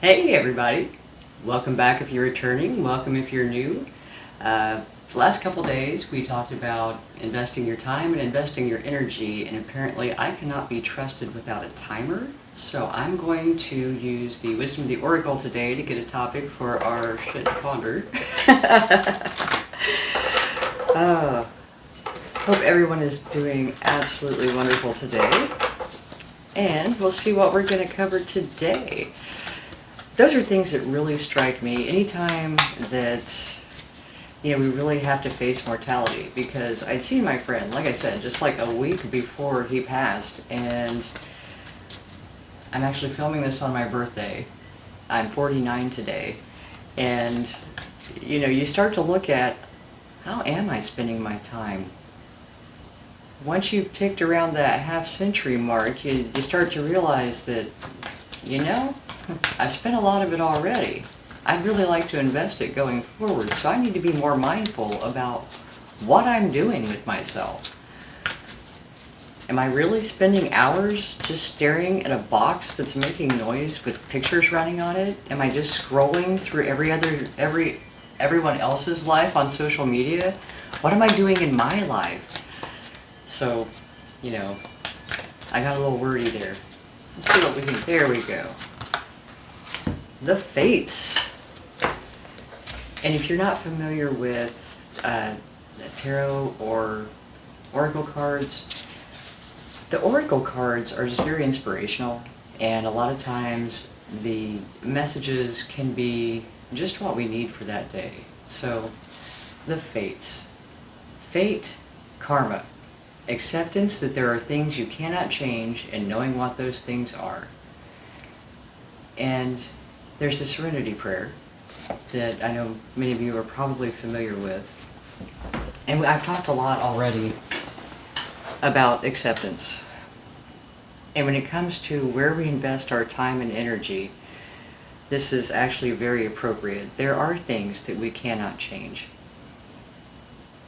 Hey everybody! Welcome back if you're returning, welcome if you're new. The last couple days we talked about investing your time and investing your energy, and apparently I cannot be trusted without a timer, so I'm going to use the wisdom of the oracle today to get a topic for our shit to ponder. Hope everyone is doing absolutely wonderful today, and we'll see what we're going to cover today. Those are things that really strike me anytime that, we really have to face mortality, because I'd seen my friend, like I said, just like a week before he passed, and I'm actually filming this on my birthday. I'm 49 today, and, you start to look at, how am I spending my time? Once you've ticked around that half-century mark, you start to realize that, I've spent a lot of it already. I'd really like to invest it going forward, so I need to be more mindful about what I'm doing with myself. Am I really spending hours just staring at a box that's making noise with pictures running on it? Am I just scrolling through everyone else's life on social media? What am I doing in my life? So, I got a little wordy there. Let's see what we can, there we go. The Fates. And if you're not familiar with tarot or oracle cards, the oracle cards are just very inspirational, and a lot of times the messages can be just what we need for that day. So, the Fates. Fate, karma. Acceptance that there are things you cannot change, and knowing what those things are. And there's the Serenity Prayer that I know many of you are probably familiar with. And I've talked a lot already about acceptance. And when it comes to where we invest our time and energy, this is actually very appropriate. There are things that we cannot change.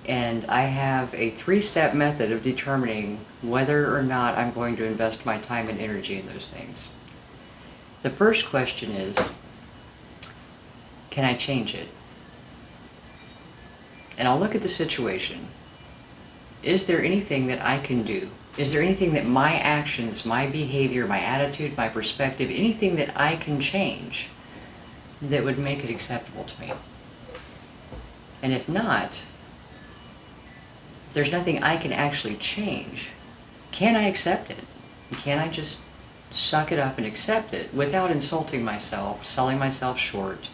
And I have a 3-step method of determining whether or not I'm going to invest my time and energy in those things. The first question is, can I change it? And I'll look at the situation. Is there anything that I can do? Is there anything that my actions, my behavior, my attitude, my perspective, anything that I can change that would make it acceptable to me? And if not, if there's nothing I can actually change, can I accept it? Can I just suck it up and accept it without insulting myself, selling myself short,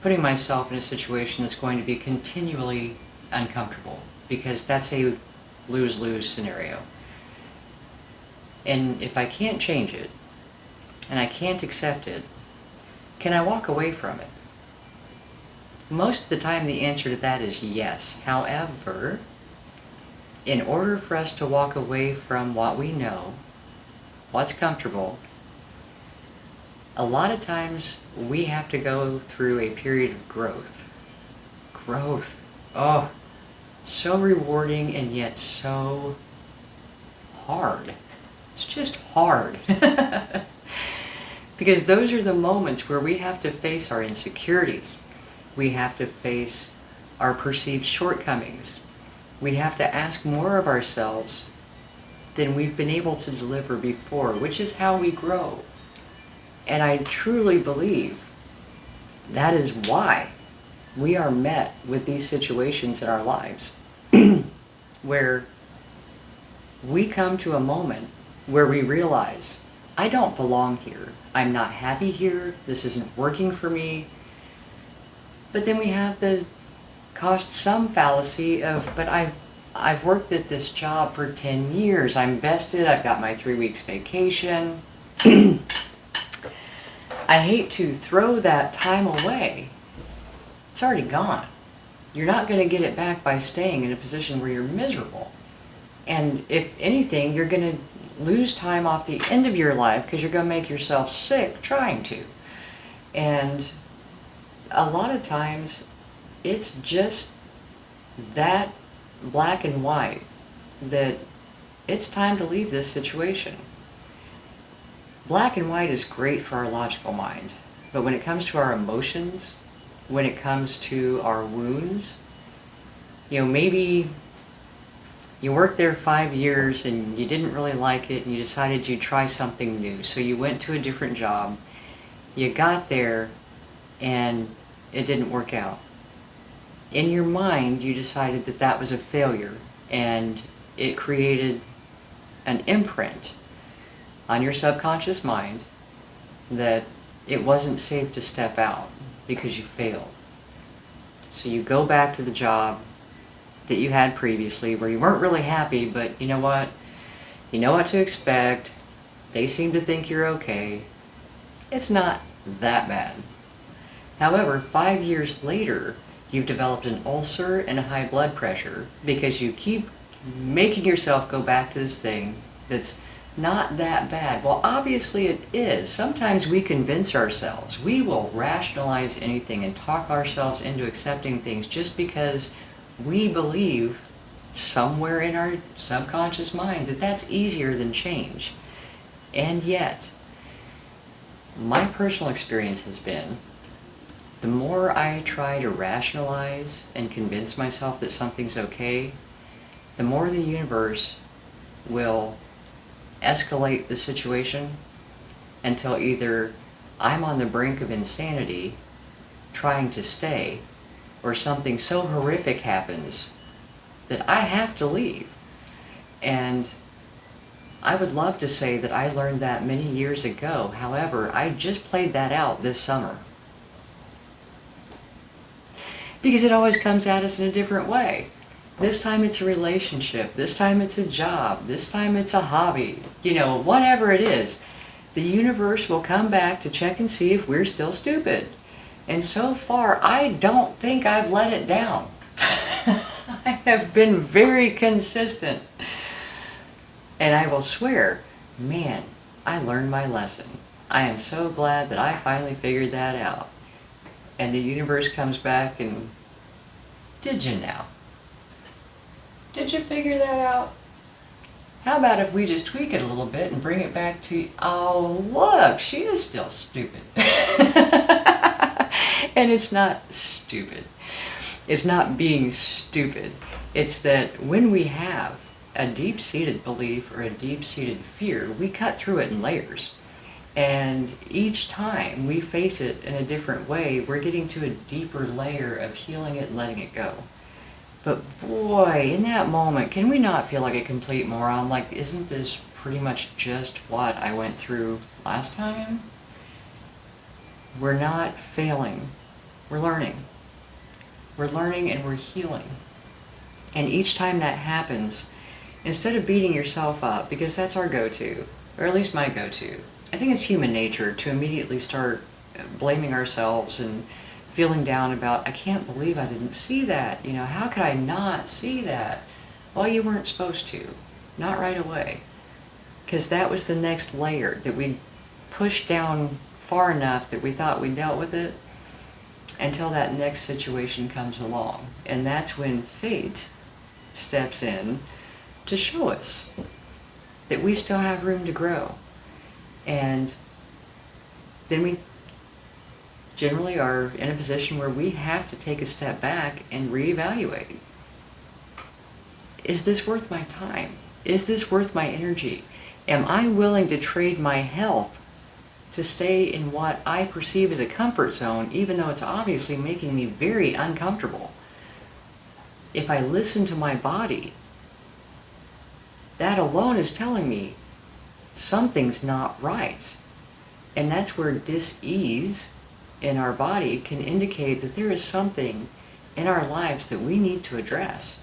putting myself in a situation that's going to be continually uncomfortable, because that's a lose-lose scenario. And if I can't change it, and I can't accept it, can I walk away from it? Most of the time the answer to that is yes. However, in order for us to walk away from what we know, what's comfortable, a lot of times we have to go through a period of growth. Growth. Oh, so rewarding and yet so hard. It's just hard. Because those are the moments where we have to face our insecurities. We have to face our perceived shortcomings. We have to ask more of ourselves than we've been able to deliver before, which is how we grow. And I truly believe that is why we are met with these situations in our lives where we come to a moment where we realize, I don't belong here. I'm not happy here. This isn't working for me. But then we have the cost sum fallacy of, but I've worked at this job for 10 years. I'm vested. I've got my 3 weeks vacation. I hate to throw that time away. It's already gone. You're not going to get it back by staying in a position where you're miserable. And if anything, you're going to lose time off the end of your life because you're going to make yourself sick trying to. And a lot of times, it's just that black and white, that it's time to leave this situation. Black and white is great for our logical mind. But when it comes to our emotions, when it comes to our wounds, maybe you worked there 5 years and you didn't really like it and you decided you'd try something new. So you went to a different job. You got there and it didn't work out. In your mind, you decided that that was a failure, and it created an imprint on your subconscious mind that it wasn't safe to step out because you failed. So you go back to the job that you had previously where you weren't really happy, but you know what? You know what to expect. They seem to think you're okay. It's not that bad. However, 5 years later, you've developed an ulcer and a high blood pressure because you keep making yourself go back to this thing that's not that bad. Well, obviously it is. Sometimes we convince ourselves. We will rationalize anything and talk ourselves into accepting things just because we believe somewhere in our subconscious mind that that's easier than change. And yet, my personal experience has been, the more I try to rationalize and convince myself that something's okay, the more the universe will escalate the situation until either I'm on the brink of insanity trying to stay, or something so horrific happens that I have to leave. And I would love to say that I learned that many years ago. However, I just played that out this summer. Because it always comes at us in a different way. This time it's a relationship, this time it's a job, this time it's a hobby, whatever it is. The universe will come back to check and see if we're still stupid. And so far, I don't think I've let it down. I have been very consistent. And I will swear, man, I learned my lesson. I am so glad that I finally figured that out. And the universe comes back and, did you now? Did you figure that out? How about if we just tweak it a little bit and bring it back to, oh look, she is still stupid. And it's not stupid. It's not being stupid. It's that when we have a deep-seated belief or a deep-seated fear, we cut through it in layers. And each time we face it in a different way, we're getting to a deeper layer of healing it and letting it go. But boy, in that moment, can we not feel like a complete moron? Like, isn't this pretty much just what I went through last time? We're not failing. We're learning. We're learning and we're healing. And each time that happens, instead of beating yourself up, because that's our go-to, or at least my go-to, I think it's human nature to immediately start blaming ourselves and feeling down about, I can't believe I didn't see that. How could I not see that? Well, you weren't supposed to. Not right away. Because that was the next layer that we pushed down far enough that we thought we dealt with it until that next situation comes along. And that's when fate steps in to show us that we still have room to grow. And then we generally are in a position where we have to take a step back and reevaluate. Is this worth my time? Is this worth my energy? Am I willing to trade my health to stay in what I perceive as a comfort zone, even though it's obviously making me very uncomfortable? If I listen to my body, that alone is telling me something's not right. And that's where dis-ease in our body can indicate that there is something in our lives that we need to address.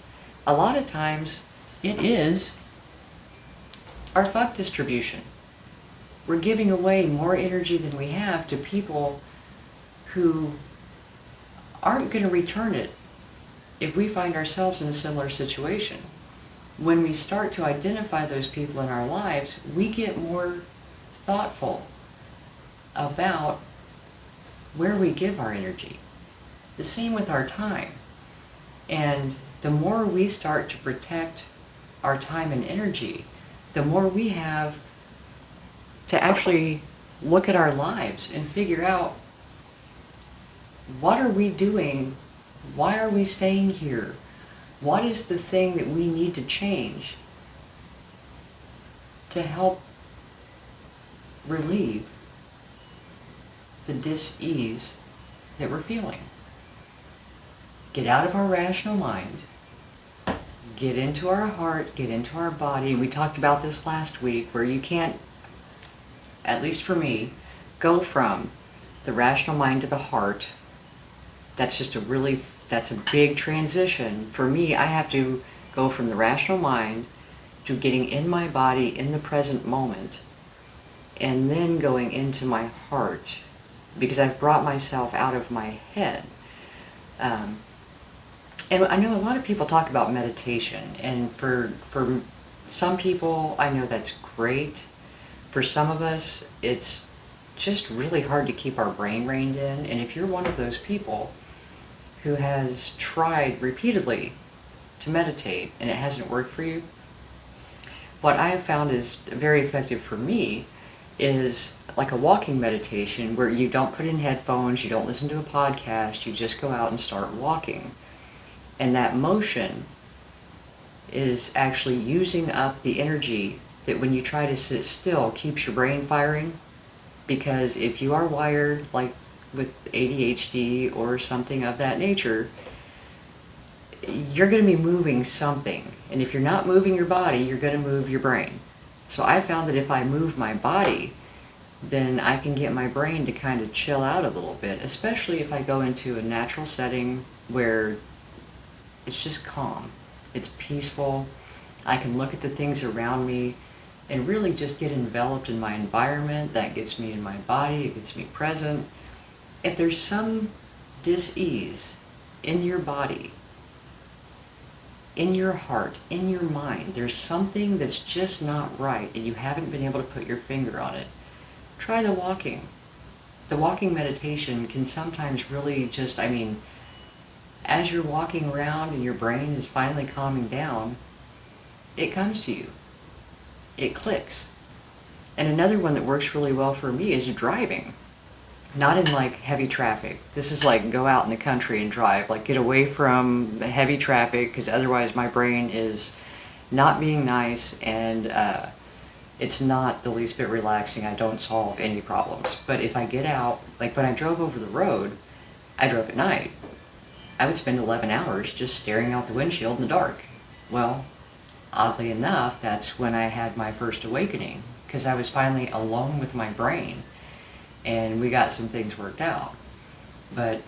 A lot of times, it is our fuck distribution. We're giving away more energy than we have to people who aren't going to return it if we find ourselves in a similar situation. When we start to identify those people in our lives, we get more thoughtful about where we give our energy. The same with our time. And the more we start to protect our time and energy, the more we have to actually look at our lives and figure out what are we doing? Why are we staying here? What is the thing that we need to change to help relieve the dis-ease that we're feeling? Get out of our rational mind, get into our heart, get into our body. We talked about this last week, where you can't, at least for me, go from the rational mind to the heart. That's a big transition. For me, I have to go from the rational mind to getting in my body in the present moment, and then going into my heart, because I've brought myself out of my head. And I know a lot of people talk about meditation, and for some people, I know that's great. For some of us, it's just really hard to keep our brain reined in. And if you're one of those people who has tried repeatedly to meditate and it hasn't worked for you, what I have found is very effective for me is like a walking meditation, where you don't put in headphones, you don't listen to a podcast, you just go out and start walking. And that motion is actually using up the energy that, when you try to sit still, keeps your brain firing. Because if you are wired like with ADHD or something of that nature, you're going to be moving something. And if you're not moving your body, you're going to move your brain. So I found that if I move my body, then I can get my brain to kind of chill out a little bit, especially if I go into a natural setting where it's just calm, it's peaceful. I can look at the things around me and really just get enveloped in my environment. That gets me in my body, it gets me present. If there's some dis-ease in your body, in your heart, in your mind, there's something that's just not right and you haven't been able to put your finger on it, try the walking. The walking meditation can sometimes really just, as you're walking around and your brain is finally calming down, it comes to you. It clicks. And another one that works really well for me is driving. Not in like heavy traffic. This is like go out in the country and drive. Like get away from the heavy traffic, because otherwise my brain is not being nice, and it's not the least bit relaxing. I don't solve any problems. But if I get out, like when I drove over the road, I drove at night. I would spend 11 hours just staring out the windshield in the dark. Well, oddly enough, that's when I had my first awakening, because I was finally alone with my brain, and we got some things worked out. But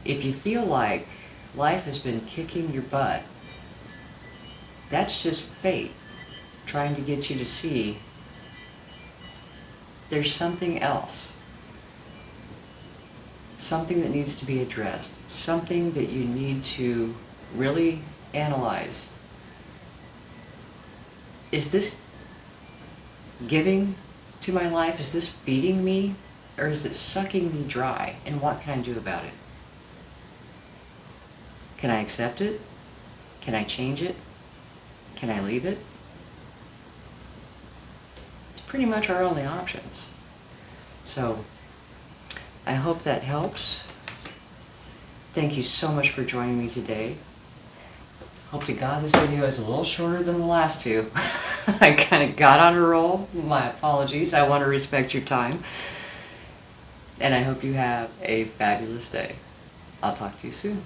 if you feel like life has been kicking your butt, that's just fate trying to get you to see there's something else. Something that needs to be addressed, something that you need to really analyze. Is this giving to my life? Is this feeding me? Or is it sucking me dry? And what can I do about it? Can I accept it? Can I change it? Can I leave it? It's pretty much our only options. So, I hope that helps. Thank you so much for joining me today. Hope to God this video is a little shorter than the last two. I kind of got on a roll. My apologies. I want to respect your time. And I hope you have a fabulous day. I'll talk to you soon.